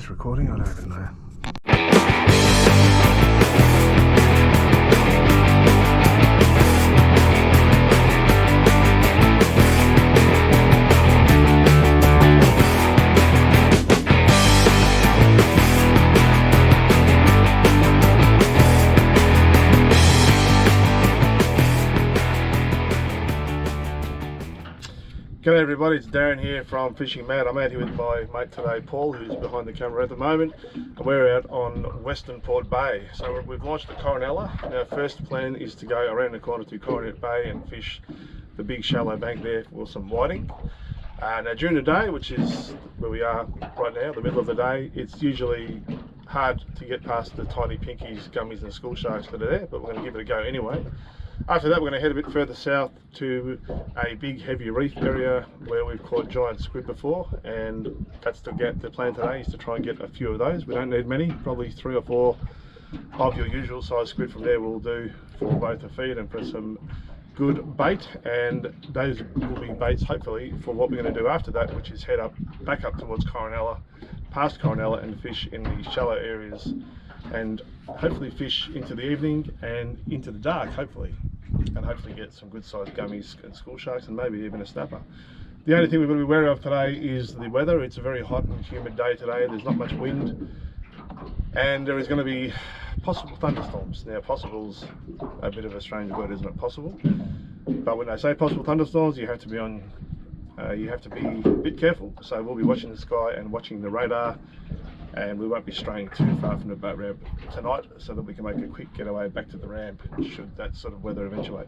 this recording? I don't even know. G'day everybody, it's Darren here from Fishing Mad. I'm out here with my mate today, Paul, who's behind the camera at the moment, and we're out on Western Port Bay. So we've launched at Corinella. Our first plan is to go around the corner to Corinella Bay and fish the big shallow bank there for some whiting. Now during the day, which is where we are right now, the middle of the day, it's usually hard to get past the tiny pinkies, gummies and school sharks that are there, but we're going to give it a go anyway. After that, we're going to head a bit further south to a big heavy reef area where we've caught giant squid before, and that's the plan today, is to try and get a few of those. We don't need many, probably 3 or 4 of your usual size squid from there will do for both a feed and for some good bait, and those will be baits hopefully for what we're going to do after that, which is head back up towards Corinella, past Corinella, and fish in the shallow areas, and hopefully fish into the evening and into the dark, hopefully get some good sized gummies and school sharks and maybe even a snapper. The only thing we've got to be wary of today is the weather. It's a very hot and humid day today. There's not much wind, and there is going to be possible thunderstorms. Now, possible's a bit of a strange word, isn't it? Possible, but when they say possible thunderstorms, you have to be a bit careful. So we'll be watching the sky and watching the radar, and we won't be straying too far from the boat ramp tonight, so that we can make a quick getaway back to the ramp should that sort of weather eventuate.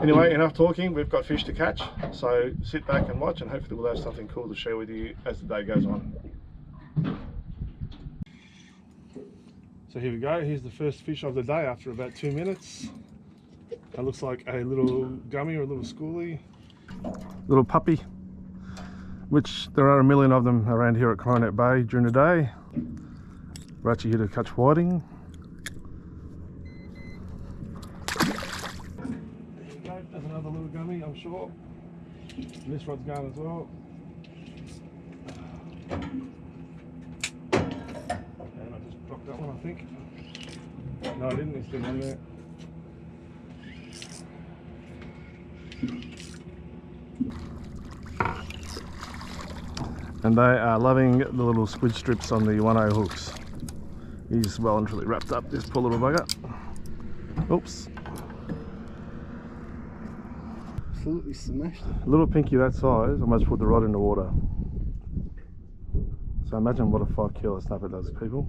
Anyway, enough talking, we've got fish to catch, so sit back and watch, and hopefully we'll have something cool to share with you as the day goes on. So here we go, here's the first fish of the day after about 2 minutes. It looks like a little gummy or a little schoolie. Little puppy, which there are a million of them around here at Corinella Bay during the day. We're actually here to catch whiting. There you go, there's another little gummy, I'm sure. And this rod's going as well. And I just dropped that one, I think. No, I didn't, it's still on there. And they are loving the little squid strips on the 1/0 hooks. He's well and truly wrapped up, this poor little bugger. Oops. Absolutely smashed it. A little pinky that size almost put the rod in the water. So imagine what a 5 kilo snapper does, people.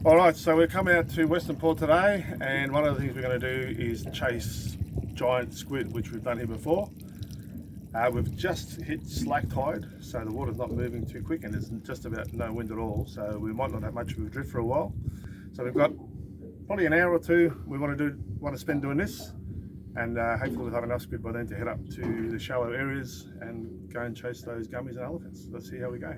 Alright, so we're coming out to Western Port today, and one of the things we're going to do is chase giant squid, which we've done here before. We've just hit slack tide, so the water's not moving too quick, and there's just about no wind at all, so we might not have much of a drift for a while. So we've got probably an hour or two we want to spend doing this, and hopefully we'll have enough squid by then to head up to the shallow areas and go and chase those gummies and elephants. Let's see how we go.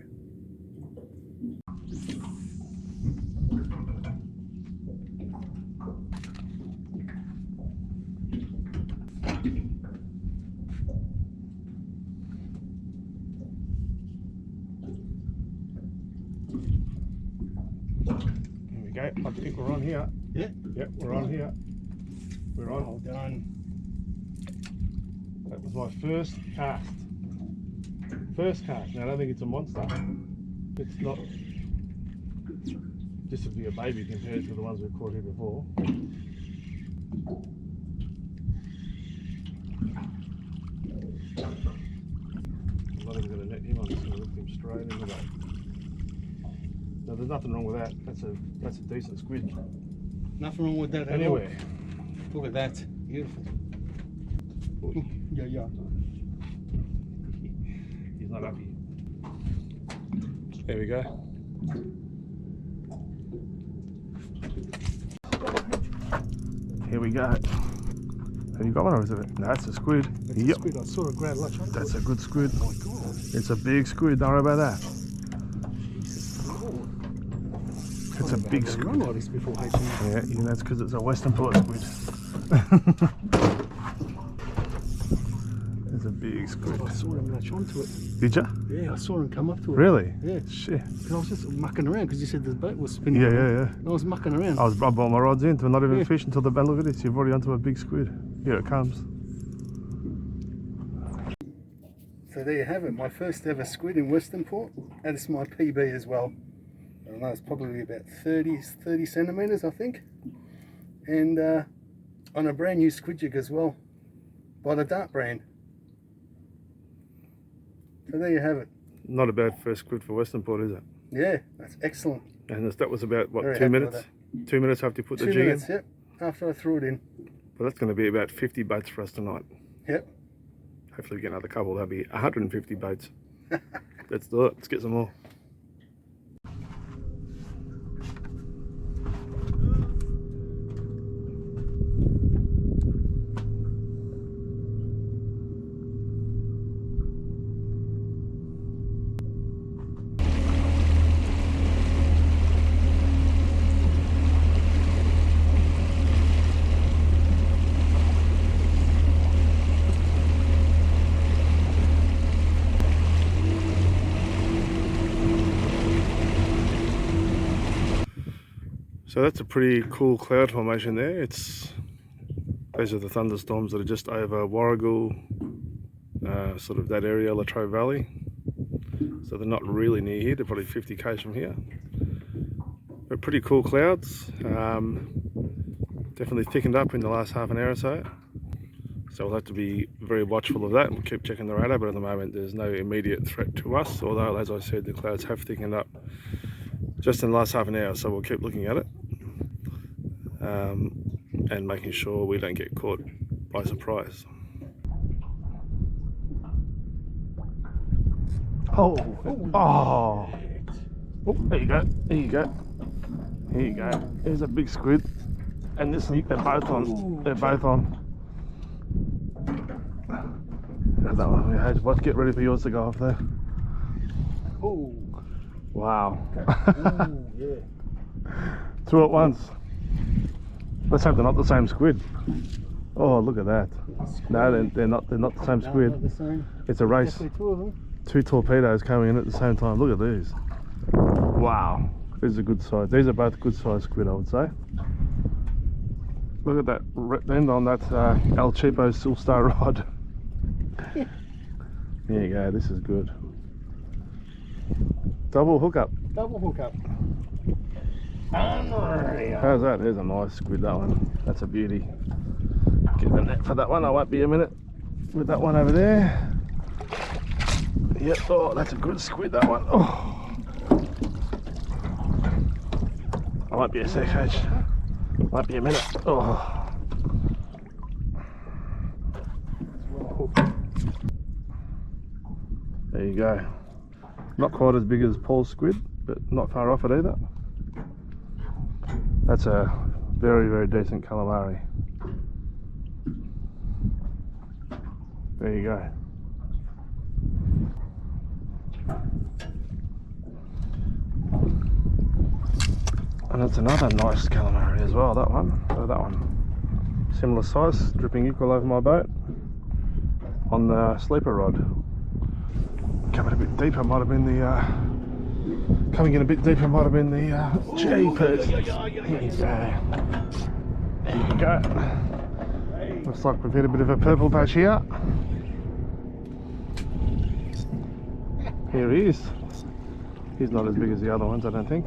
Here we go, I think we're on here. Yeah? Yep, we're on here. We're on. Well done. That was my first cast. Now I don't think it's a monster. It's not This would be a baby compared to the ones we've caught here before. I'm not even going to net him, I'm just going to lift him straight into that. No, there's nothing wrong with that. That's a decent squid. Nothing wrong with that at Anyway. all. Look at that. Beautiful. Yeah, yeah. He's not happy. There we go. Here we go. Have you got one or is it? No, that's a squid. That's a squid. I saw a great lunch. That's a good squid. Oh my god. It's a big squid, don't worry about that. It's a big squid. Run like this before HM. Yeah, that's because it's a Western Port squid. It's a big squid. I saw him latch onto it. Did you? Yeah, I saw him come up to it. Really? Yeah. Shit. Because I was just mucking around because you said the boat was spinning. Yeah, around. yeah, yeah. I was mucking around. I brought my rods in to not even Yeah. fish until the bend. Look at this, you've already onto a big squid. Here it comes. So there you have it, my first ever squid in Western Port. And it's my PB as well. I don't know, it's probably about 30 centimetres, I think. And on a brand new squid jig as well, by the Dart brand. So there you have it. Not a bad first squid for Western Port, is it? Yeah, that's excellent. And that was about, what, Very 2 happy minutes? with 2 minutes after you put the 2 jig minutes, in? yep, after I threw it in. But that's going to be about 50 boats for us tonight. Yep. Hopefully we get another couple, that'll be 150 boats. Let's do it, let's get some more. So that's a pretty cool cloud formation there. Those are the thunderstorms that are just over Warragul, sort of that area, Latrobe Valley. So they're not really near here, they're probably 50 k's from here. But pretty cool clouds. Definitely thickened up in the last half an hour or so. So we'll have to be very watchful of that and keep checking the radar, but at the moment there's no immediate threat to us, although as I said, the clouds have thickened up just in the last half an hour, so we'll keep looking at it. And making sure we don't get caught by surprise. Oh, there you go, there you go, here you go. Here's a big squid, and this they're both on. They're both on. There's that one. Yeah, just get ready for yours to go off there. Oh. Wow. Oh, yeah. Two at once. Let's hope they're not the same squid. Oh, look at that. No, they're not the same squid. Not the same. It's a race. Definitely two of them. Two torpedoes coming in at the same time. Look at these. Wow. These are good size. These are both good size squid, I would say. Look at that end on that El Cheapo Silstar rod. There you go. This is good. Double hookup. Double hookup. How's that? There's a nice squid, that one. That's a beauty. Get the net for that one. I won't be a minute with that one over there. Yep. Oh, that's a good squid, that one. Oh. I won't be a sec, H. Might be a minute. Oh. There you go. Not quite as big as Paul's squid, but not far off it either. That's a very, very decent calamari. There you go. And it's another nice calamari as well, that one. So that one, similar size, dripping equal over my boat on the sleeper rod. Coming a bit deeper might have been the coming in a bit deeper might have been the jeepers. Here you go. There you go. Looks like we've hit a bit of a purple patch here. Here he is. He's not as big as the other ones, I don't think.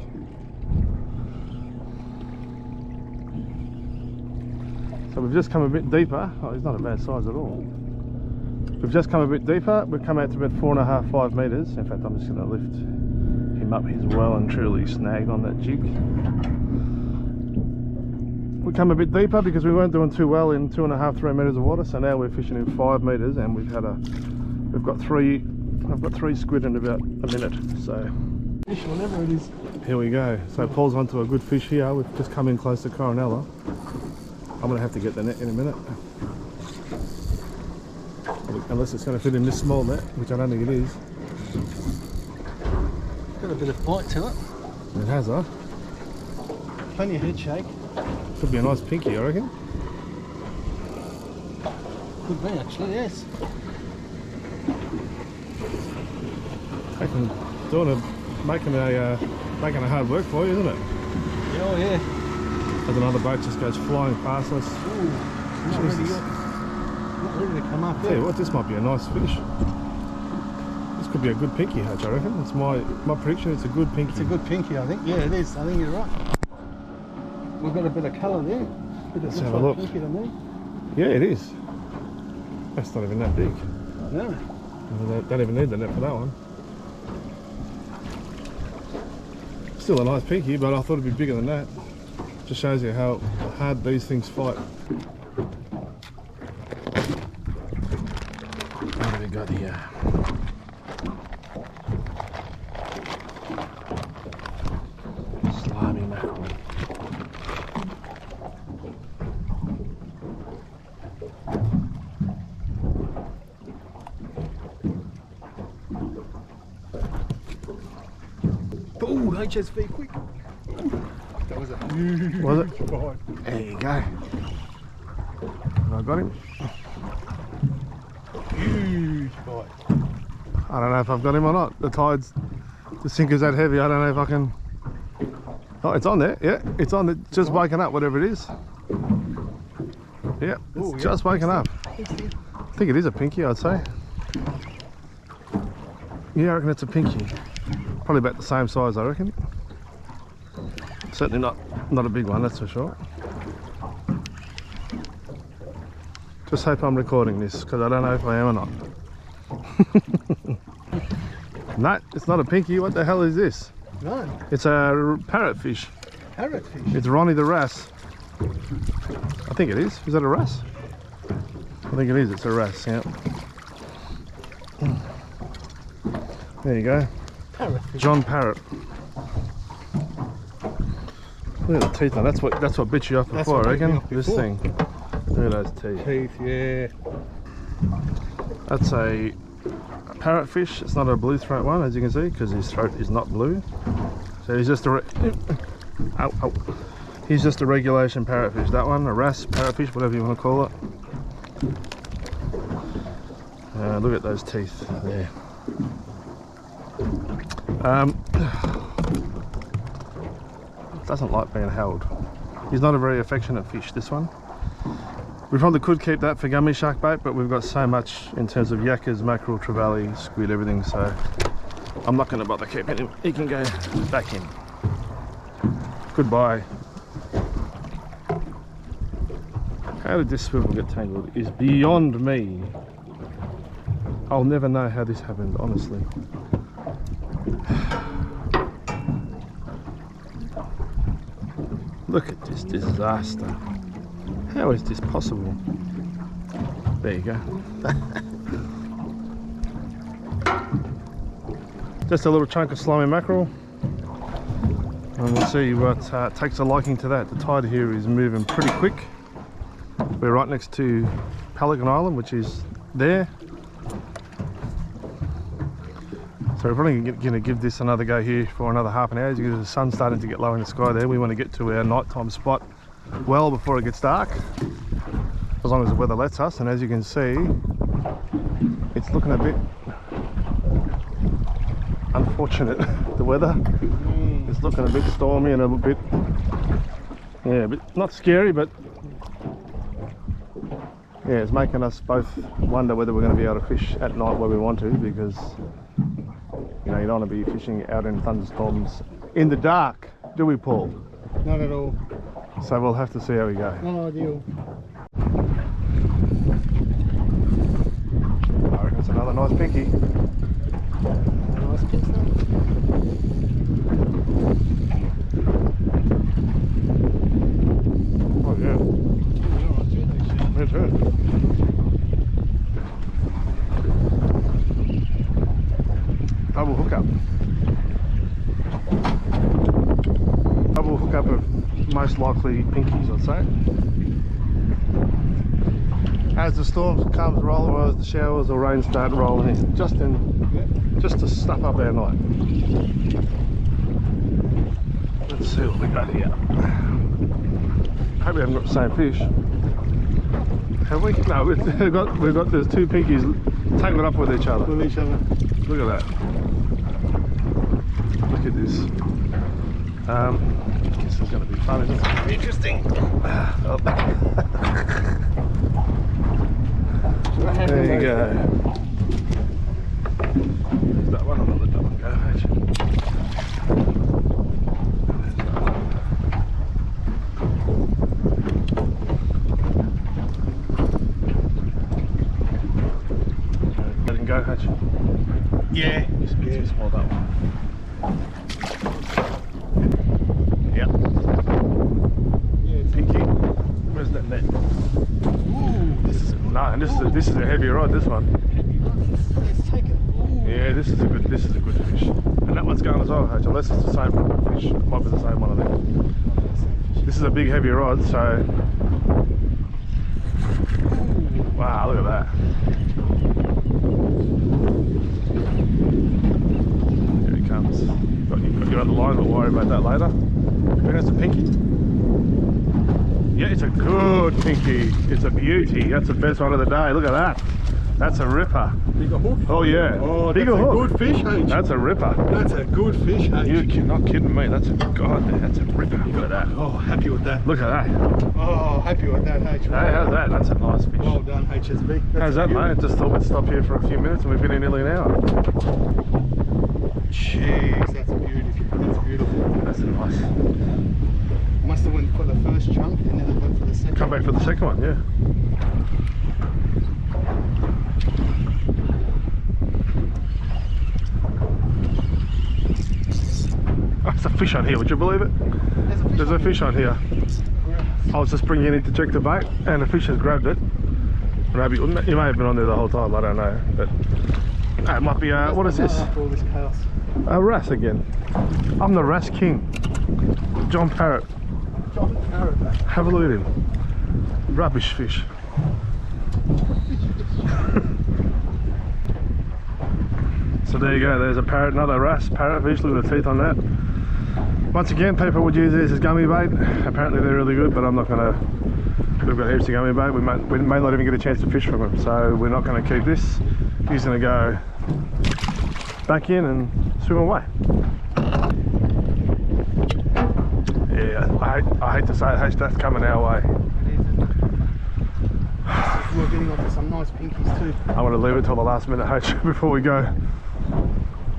So we've just come a bit deeper. Oh, he's not a bad size at all. We've just come a bit deeper. We've come out to about 4.5, 5 metres. In fact, I'm just going to lift him up. He's well and truly snagged on that jig. We come a bit deeper because we weren't doing too well in 2.5, 3 metres of water. So now we're fishing in 5 metres, and I've got three squid in about a minute. So Fish, whatever it is. here we go. So Paul's onto a good fish here. We've just come in close to Corinella. I'm going to have to get the net in a minute. Unless it's going to fit in this small net, which I don't think it is. Got a bit of bite to it. It has, huh? Plenty of head shake. Could be a nice pinky, I reckon. Could be actually, yes. Making a hard work for you, isn't it? Yeah, oh yeah. As another boat just goes flying past us. Ooh, not ready yet. Not ready to come up Tell yet. you what, this might be a nice fish. This could be a good pinky hatch, I reckon. It's my prediction. It's a good pinky. It's a good pinky, I think. Yeah, it is. I think you're right. We've got a bit of colour there. Let's have a look. Pinky to me. Yeah, it is. That's not even that big. I know. Don't even need the net for that one. Still a nice pinky, but I thought it'd be bigger than that. Just shows you how hard these things fight. What have we got here? Slimy mackerel. Oh, HSV, quick. That was a huge bite. There you go. Have I got him? Huge bite. I don't know if I've got him or not. The sinker's that heavy. I don't know if I can. Oh, it's on there. Yeah, it's on there. Just waking up, whatever it is. Yeah, it's just waking up. I think it is a pinky, I'd say. Yeah, I reckon it's a pinky. Probably about the same size, I reckon. Certainly not a big one, that's for sure. Just hope I'm recording this, because I don't know if I am or not. No, it's not a pinky. What the hell is this? No. It's a parrotfish. Parrotfish. It's Ronnie the wrasse. I think it is. Is that a wrasse? I think it is. It's a wrasse, yeah. There you go. Parrotfish. John Parrot. Look at the teeth now. That's what bit you off before, I reckon. This thing. Look at those teeth. Teeth, yeah. That's a parrotfish. It's not a blue throat one, as you can see, because his throat is not blue. So he's just a he's just a regulation parrotfish. That one, a wrasse parrotfish, whatever you want to call it. Look at those teeth there. Doesn't like being held. He's not a very affectionate fish, this one. We probably could keep that for gummy shark bait, but we've got so much in terms of yakkers, mackerel, trevally, squid, everything, so I'm not going to bother keeping him. He can go back in. Goodbye. How did this swivel get tangled is beyond me. I'll never know how this happened, honestly. Look at this disaster. How is this possible? There you go. Just a little chunk of slimy mackerel. And we'll see what takes a liking to that. The tide here is moving pretty quick. We're right next to Pelican Island, which is there. So we're probably going to give this another go here for another half an hour. As you can see, the sun's starting to get low in the sky there. We want to get to our nighttime spot well before it gets dark, as long as the weather lets us. And as you can see, it's looking a bit unfortunate. The weather is looking a bit stormy and a little bit, yeah, a bit not scary, but yeah, it's making us both wonder whether we're going to be able to fish at night where we want to, because you know, you don't want to be fishing out in thunderstorms in the dark, do we, Paul? Not at all. So we'll have to see how we go. Oh, deal. I reckon it's another nice pinky. Nice pinky. Oh yeah. Me too. Double hookup. Double hookup of most likely pinkies, I'd say. As the storms comes rolling, or as the showers or rain start rolling in, just to stuff up our night. Let's see what we got here. Hope we haven't got the same fish. Have we? No, we've got those two pinkies tangled up with each other. With each other. Look at that. Look at this. This is going to be fun, isn't it? Interesting. There you go. There's that one, I'll let that one go. Let him go, Hatch. Yeah. It's a bit too small, that one. Yep. Yeah, Pinky. Where's that net? ooh, this is No, and this is a heavy rod. This one. Let's take it. Ooh. Yeah, this is a good fish. And that one's going as well, Hatch, unless it's the same fish. It might be the same one, I think. This is a big heavy rod, so. Wow, look at that. Here he comes. Got your other line, but worry about that later. I think that's a pinky. Yeah, it's a good pinky. It's a beauty. That's the best one of the day. Look at that. That's a ripper. Bigger hook? Oh yeah. Oh, bigger that's hook. a good fish, H. That's a ripper. That's a good fish, H. You're not kidding me. That's a that's a ripper. Look at that. Oh, happy with that. Look at that. Oh, happy with that, H. Hey, how's that? That's a nice fish. Well done, HSB. How's that, mate? I just thought we'd stop here for a few minutes and we've been here nearly an hour. Jeez, that's beautiful. That's beautiful. That's nice. Must have went for the first chunk and then it went for the second. Come back for the second one, yeah. Oh, there's a fish on here, would you believe it? There's a fish on here. I was just bringing it in to check the bait and the fish has grabbed it. Maybe you may have been on there the whole time, I don't know. But it might be, what is this? All this chaos. A wrasse again. I'm the wrasse king. John Parrott. John Parrott. Have a look at him. Rubbish fish. So there you go, there's a parrot, another wrasse, parrotfish. Look at the teeth on that. Once again, people would use these as gummy bait. Apparently they're really good, but I'm not going to. We've got heaps of gummy bait. We may not even get a chance to fish from them, so we're not going to keep this. He's going to go back in and swim away. Yeah, I hate to say it, that's coming our way. We're getting onto some nice pinkies too. I want to leave it till the last minute, H, before we go.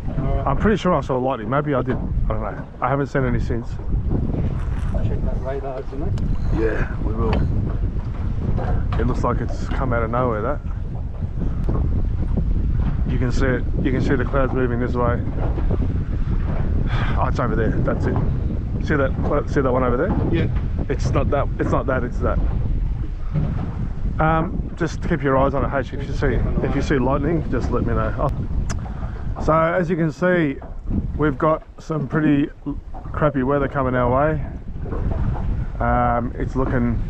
Alright. I'm pretty sure I saw lightning. Maybe I did. I don't know. I haven't seen any since. Check that radar, isn't it? Yeah, we will. It looks like it's come out of nowhere, that. You can see it. You can see the clouds moving this way. Oh, it's over there. That's it. See that one over there? Yeah. It's not that. It's not that. It's that. Just keep your eyes on it, H. If you see lightning, just let me know. Oh. So as you can see, we've got some pretty crappy weather coming our way. It's looking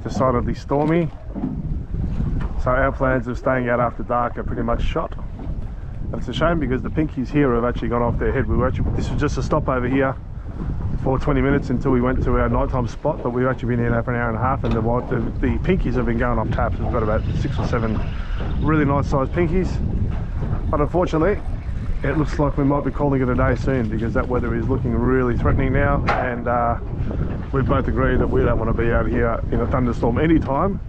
decidedly stormy. So our plans of staying out after dark are pretty much shot. And it's a shame because the pinkies here have actually gone off their head. This was just a stop over here for 20 minutes until we went to our nighttime spot, but we've actually been here for an hour and a half, and the pinkies have been going off taps. We've got about 6 or 7 really nice sized pinkies, but unfortunately it looks like we might be calling it a day soon because that weather is looking really threatening now, and we both agree that we don't want to be out here in a thunderstorm anytime,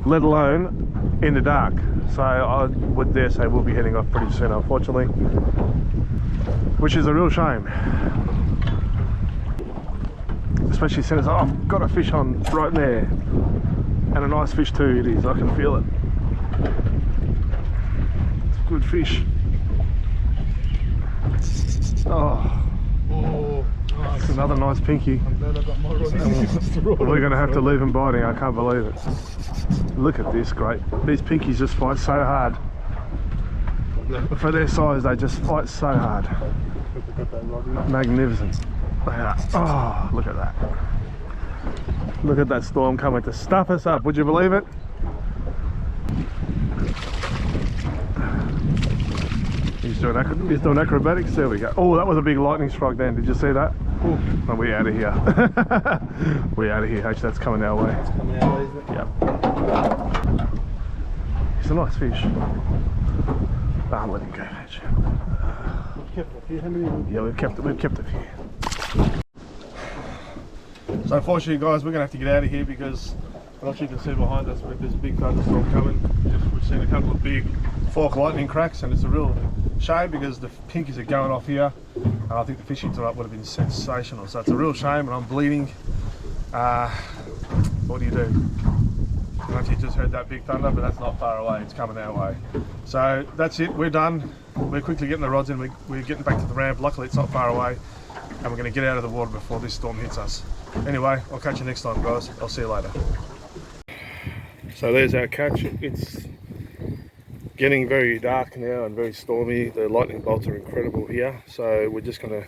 let alone in the dark. So I would dare say we'll be heading off pretty soon, unfortunately, which is a real shame. especially since I've got a fish on right there, and a nice fish too. It is. I can feel it. It's a good fish. Oh, nice. It's another nice pinky. I'm glad I got my rod. We're going to have to leave him biting. I can't believe it. Look at this, great. These pinkies just fight so hard. For their size, they just fight so hard. Magnificent. They are. Oh, look at that. Look at that storm coming to stuff us up. Would you believe it? He's doing acrobatics. There we go. Oh, that was a big lightning strike then. Did you see that? Oh, we're out of here. We're out of here. Actually, that's coming our way. It's coming our way, isn't it? Yep. It's a nice fish. I'll let him go, Hatch. We've kept a few, haven't we? Yeah, we've kept a few. So unfortunately, guys, we're going to have to get out of here because I'm not sure you can see behind us, but there's a big thunderstorm coming. We've seen a couple of big fork lightning cracks, and it's a real shame because the pinkies are going off here, and I think the fishing tonight would have been sensational. So it's a real shame, and I'm bleeding. What do you do? I don't know if you just heard that big thunder, but that's not far away. It's coming our way. So that's it. We're done. We're quickly getting the rods in. We're getting back to the ramp. Luckily, it's not far away, and we're going to get out of the water before this storm hits us. Anyway, I'll catch you next time, guys. I'll see you later. So there's our catch. It's getting very dark now and very stormy. The lightning bolts are incredible here. So we're just going to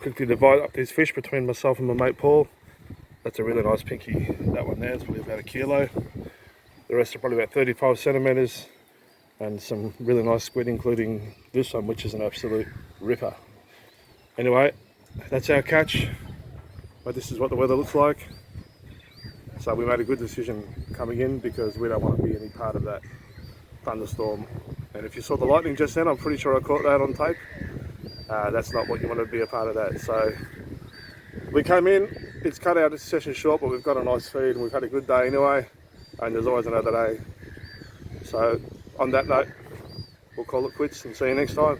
quickly divide up these fish between myself and my mate Paul. That's a really nice pinky. That one there is probably about 1 kilo. The rest are probably about 35 centimetres, and some really nice squid, including this one, which is an absolute ripper. Anyway, that's our catch, but this is what the weather looks like. So we made a good decision coming in because we don't want to be any part of that thunderstorm. And if you saw the lightning just then, I'm pretty sure I caught that on tape. That's not what you want to be a part of that. So we came in, it's cut our session short, but we've got a nice feed and we've had a good day anyway. And there's always another day. So on that note, we'll call it quits and see you next time.